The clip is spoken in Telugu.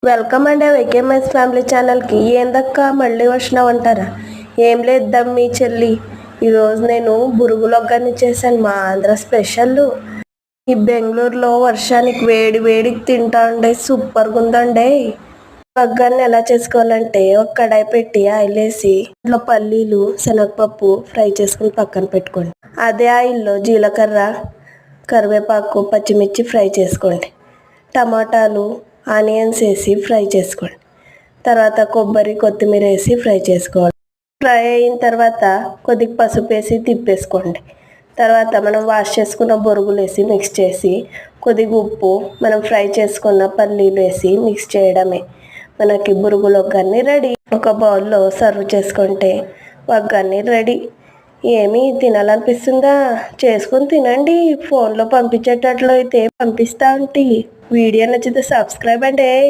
వెల్కమ్ అండి వైకేఎంఎస్ ఫ్యామిలీ ఛానల్కి. ఏందక్క మళ్ళీ వచ్చినావంటారా? ఏం లేదు మీ చెల్లి, ఈరోజు నేను బురుగులొగ్గని చేశాను, మా ఆంధ్ర స్పెషల్. ఈ బెంగళూరులో వర్షానికి వేడి వేడికి తింటా ఉండే సూపర్గా ఉందండి. ఒగ్గాన్ని ఎలా చేసుకోవాలంటే, ఒక కడాయి పెట్టి ఆయిల్ వేసి అందులో పల్లీలు శనగపప్పు ఫ్రై చేసుకుని పక్కన పెట్టుకోండి. అదే ఆయిల్లో జీలకర్ర కరివేపాకు పచ్చిమిర్చి ఫ్రై చేసుకోండి. టమాటాలు ఆనియన్స్ వేసి ఫ్రై చేసుకోండి. తర్వాత కొబ్బరి కొత్తిమీర వేసి ఫ్రై చేసుకోవాలి. ఫ్రై అయిన తర్వాత కొద్దిగా పసుపు వేసి తిప్పేసుకోండి. తర్వాత మనం వాష్ చేసుకున్న బొరుగులు వేసి మిక్స్ చేసి కొద్దిగా ఉప్పు మనం ఫ్రై చేసుకున్న పల్లీలు వేసి మిక్స్ చేయడమే. మనకి బురుగులు ఒగ్గన్ని రెడీ. ఒక బౌల్లో సర్వ్ చేసుకుంటే ఒగ్గన్ని రెడీ. ఏమీ తినాలనిపిస్తుందా? చేసుకుని తినండి. ఫోన్లో పంపించేటట్లు అయితే పంపిస్తా. వీడియో నచ్చితే సబ్స్క్రైబ్ అండి.